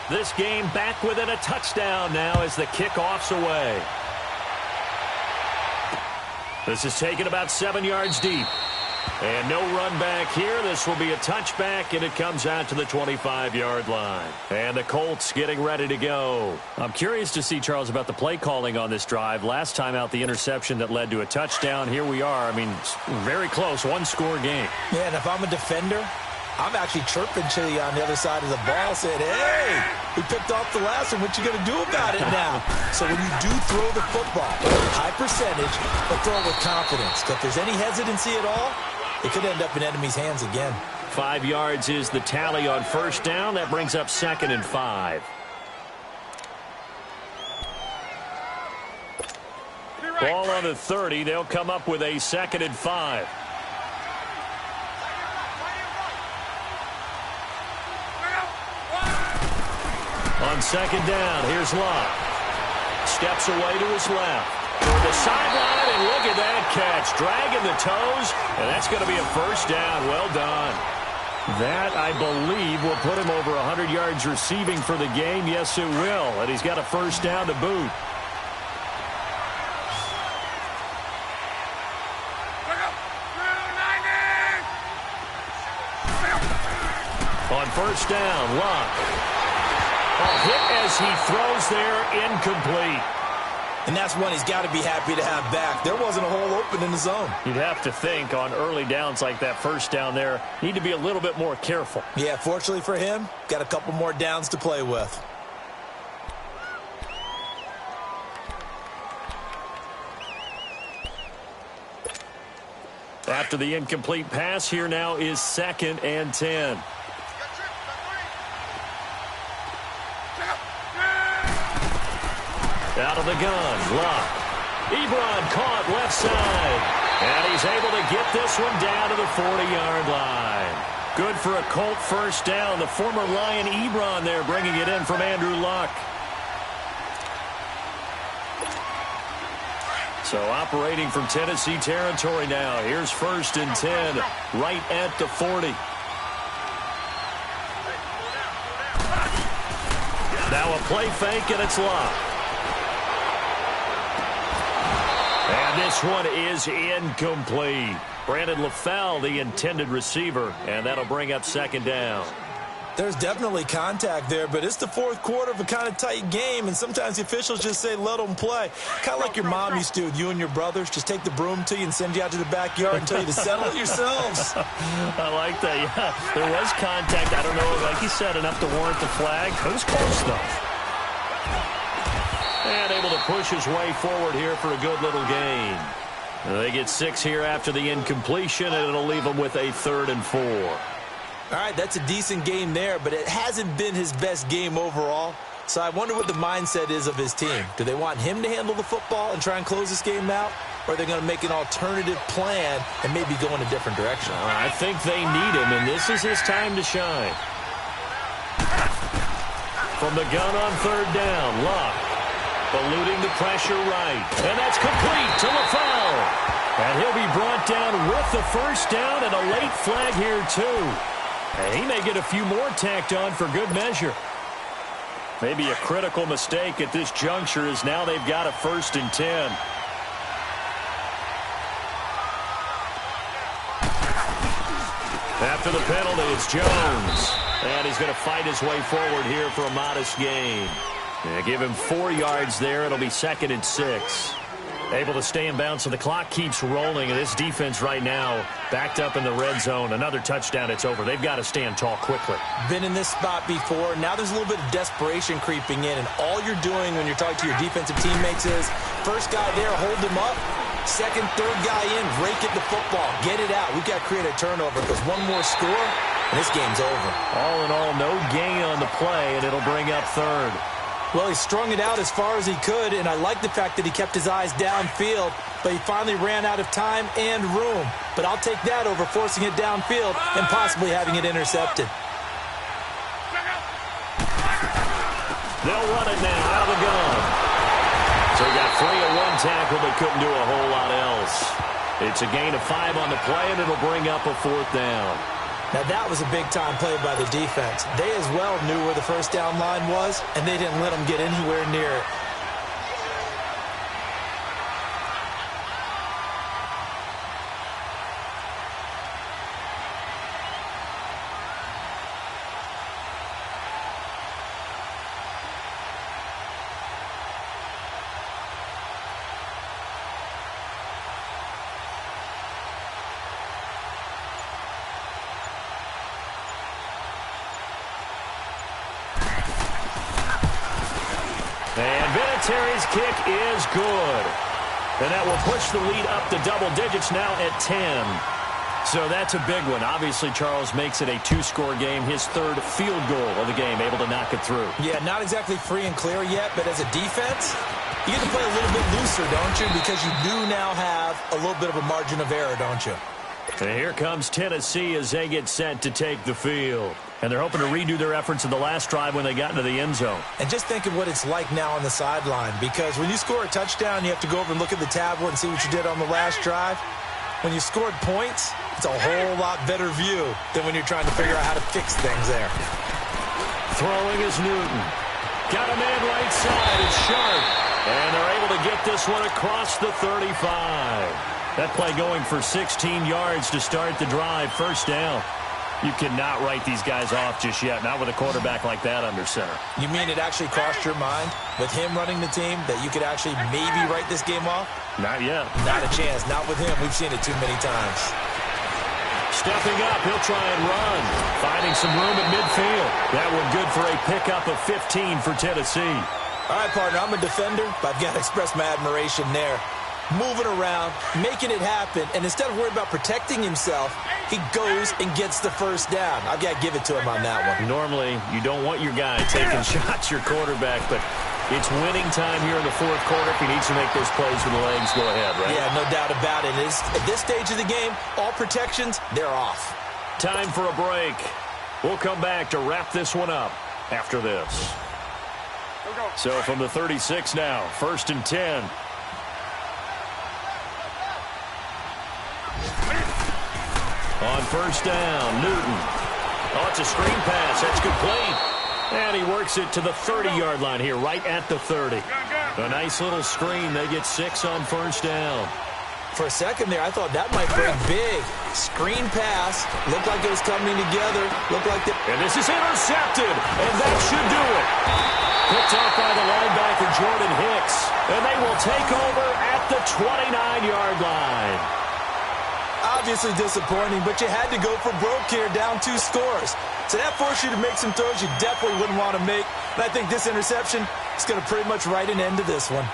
S1: This game back within a touchdown now as the kickoff's away. This is taken about 7 yards deep. And no run back here. This will be a touchback, and it comes out to the 25-yard line. And the Colts getting ready to go. I'm curious to see, Charles, about the play calling on this drive. Last time out, the interception that led to a touchdown. Here we are. I mean, very close, one-score game.
S3: Yeah, and if I'm a defender, I'm actually chirping to you on the other side of the ball, saying, hey, we picked off the last one. What you going to do about it now? So when you do throw the football, high percentage, but throw it with confidence. Because if there's any hesitancy at all, it could end up in enemy's hands again.
S1: 5 yards is the tally on first down. That brings up 2nd and 5. Ball on the 30. They'll come up with a 2nd and 5. On second down, here's Luck. Steps away to his left. Toward the sideline, and look at that catch. Dragging the toes, and that's going to be a first down. Well done. That, I believe, will put him over 100 yards receiving for the game. Yes, it will. And he's got a first down to boot. On first down, Luck. A hit as he throws there, incomplete.
S3: And that's one he's got to be happy to have back. There wasn't a hole open in the zone.
S1: You'd have to think on early downs like that first down there, need to be a little bit more careful.
S3: Yeah, fortunately for him, got a couple more downs to play with.
S1: After the incomplete pass, here now is 2nd and 10. Out of the gun, Luck. Ebron caught left side. And he's able to get this one down to the 40-yard line. Good for a Colt first down. The former Lion Ebron there bringing it in from Andrew Luck. So operating from Tennessee territory now. Here's 1st and 10, right at the 40. Now a play fake, and it's locked. And this one is incomplete. Brandon LaFell, the intended receiver, and that'll bring up 2nd down.
S3: There's definitely contact there, but it's the 4th quarter of a kind of tight game, and sometimes the officials just say, let them play. Kind of like your mom used to do with you and your brothers. Just take the broom to you and send you out to the backyard and tell you to settle it yourselves.
S1: I like that, yeah. There was contact. I don't know, like you said, enough to warrant the flag. It was close, though. And able to push his way forward here for a good little gain. They get 6 here after the incompletion, and it'll leave them with a 3rd and 4.
S3: All right, that's a decent game there, but it hasn't been his best game overall. So I wonder what the mindset is of his team. Do they want him to handle the football and try and close this game out? Or are they going to make an alternative plan and maybe go in a different direction?
S1: I think they need him, and this is his time to shine. From the gun on 3rd down, Luck. Eluding the pressure right. And that's complete to LaFell. And he'll be brought down with the 1st down and a late flag here, too. And he may get a few more tacked on for good measure. Maybe a critical mistake at this juncture is now they've got a 1st and 10. After the penalty, it's Jones. And he's going to fight his way forward here for a modest gain. Give him 4 yards there. It'll be 2nd and 6. Able to stay in bounds, so the clock keeps rolling. And this defense right now backed up in the red zone. Another touchdown, it's over. They've got to stand tall quickly.
S3: Been in this spot before. Now there's a little bit of desperation creeping in. And all you're doing when you're talking to your defensive teammates is, first guy there, hold him up. Second, third guy in, rake at the football. Get it out. We've got to create a turnover because one more score, and this game's over.
S1: All in all, no gain on the play, and it'll bring up 3rd.
S3: Well, he strung it out as far as he could, and I like the fact that he kept his eyes downfield, but he finally ran out of time and room. But I'll take that over forcing it downfield and possibly having it intercepted.
S1: They'll run it now out of the gun. So he got free of 1 tackle, but couldn't do a whole lot else. It's a gain of 5 on the play, and it'll bring up a 4th down.
S3: Now, that was a big-time play by the defense. They as well knew where the 1st down line was, and they didn't let them get anywhere near it.
S1: And Vinatieri's kick is good. And that will push the lead up to double digits now at 10. So that's a big one. Obviously, Charles makes it a 2-score game. His 3rd field goal of the game, able to knock it through.
S3: Yeah, not exactly free and clear yet, but as a defense, you get to play a little bit looser, don't you? Because you do now have a little bit of a margin of error, don't you?
S1: And here comes Tennessee as they get set to take the field. And they're hoping to redo their efforts in the last drive when they got into the end zone.
S3: And just think of what it's like now on the sideline, because when you score a touchdown, you have to go over and look at the tablet and see what you did on the last drive. When you scored points, it's a whole lot better view than when you're trying to figure out how to fix things there.
S1: Throwing is Newton. Got a man right side. It's Sharp. And they're able to get this one across the 35. That play going for 16 yards to start the drive. 1st down. You cannot write these guys off just yet, not with a quarterback like that under center.
S3: You mean it actually crossed your mind with him running the team that you could actually maybe write this game off?
S1: Not yet.
S3: Not a chance. Not with him. We've seen it too many times.
S1: Stepping up, he'll try and run. Finding some room at midfield. That one good for a pickup of 15 for Tennessee.
S3: All right, partner, I'm a defender, but I've got to express my admiration there. Moving around, making it happen, and instead of worrying about protecting himself, he goes and gets the 1st down. I've got to give it to him on that one.
S1: Normally, you don't want your guy taking shots, your quarterback, but it's winning time here in the 4th quarter. If he needs to make those plays with the legs, go ahead, right?
S3: Yeah, no doubt about it. At this stage of the game, all protections, they're off.
S1: Time for a break. We'll come back to wrap this one up after this. So from the 36 now, 1st and 10. On first down, Newton. Oh, it's a screen pass. That's complete. And he works it to the 30-yard line here, right at the 30. A nice little screen. They get 6 on first down.
S3: For a second there, I thought that might break big. Screen pass. Looked like it was coming together. Looked like
S1: And this is intercepted. And that should do it. Picked off by the linebacker, Jordan Hicks. And they will take over at the 29-yard line.
S3: Obviously disappointing, but you had to go for broke here, down 2 scores. So that forced you to make some throws you definitely wouldn't want to make. And I think this interception is going to pretty much write an end to this one.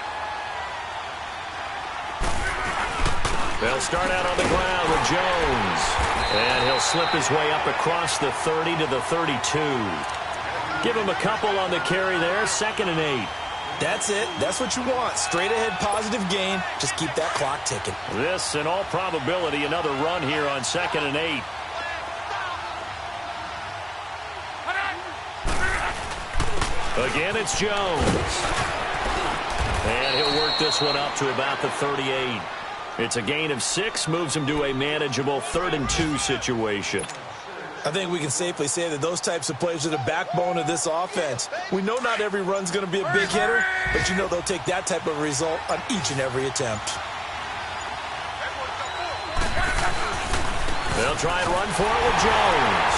S1: They'll start out on the ground with Jones. And he'll slip his way up across the 30 to the 32. Give him a couple on the carry there, 2nd and 8.
S3: That's it. That's what you want. Straight ahead positive gain. Just keep that clock ticking.
S1: This, in all probability, another run here on 2nd and 8. Again, it's Jones. And he'll work this one up to about the 38. It's a gain of 6, moves him to a manageable 3rd and 2 situation.
S3: I think we can safely say that those types of plays are the backbone of this offense. We know not every run's going to be a big hitter, but you know they'll take that type of result on each and every attempt.
S1: They'll try and run for it with Jones.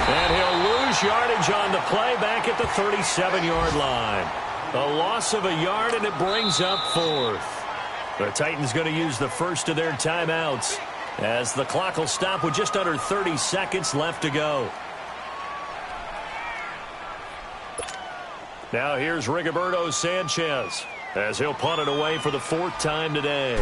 S1: And he'll lose yardage on the play back at the 37-yard line. A loss of a yard, and it brings up 4th. The Titans going to use the first of their timeouts, as the clock will stop with just under 30 seconds left to go. Now here's Rigoberto Sanchez, as he'll punt it away for the 4th time today.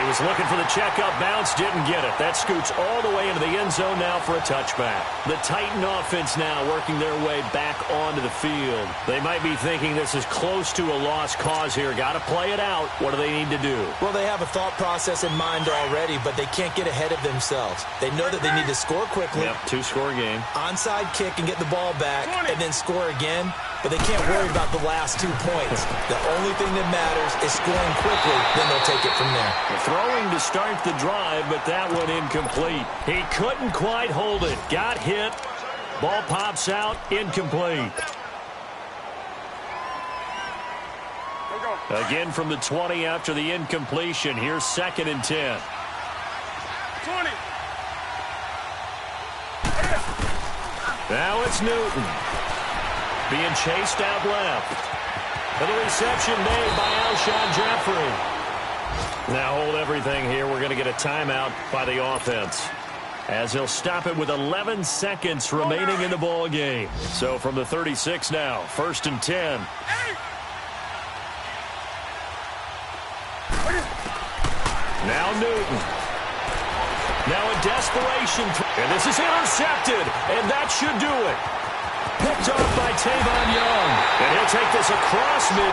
S1: Was looking for the checkup bounce, didn't get it. That scoots all the way into the end zone now for a touchback. The Titan offense now working their way back onto the field. They might be thinking this is close to a lost cause here. Got to play it out. What do they need to do?
S3: Well, they have a thought process in mind already, but they can't get ahead of themselves. They know that they need to score quickly.
S1: Yep, 2-score game.
S3: Onside kick and get the ball back, and then score again. But they can't worry about the last 2 points. The only thing that matters is scoring quickly, then they'll take it from there.
S1: Throwing to start the drive, but that one incomplete. He couldn't quite hold it. Got hit. Ball pops out, incomplete. Again from the 20 after the incompletion. Here's 2nd and 10.
S2: 20.
S1: Now it's Newton. Being chased out left. And the reception made by Alshon Jeffrey. Now hold everything here. We're going to get a timeout by the offense, as he'll stop it with 11 seconds remaining in the ball game. So from the 36 now, 1st and 10. Now Newton. Now a desperation. And this is intercepted. And that should do it. Picked off by Tavon Young. And he'll take this across mid.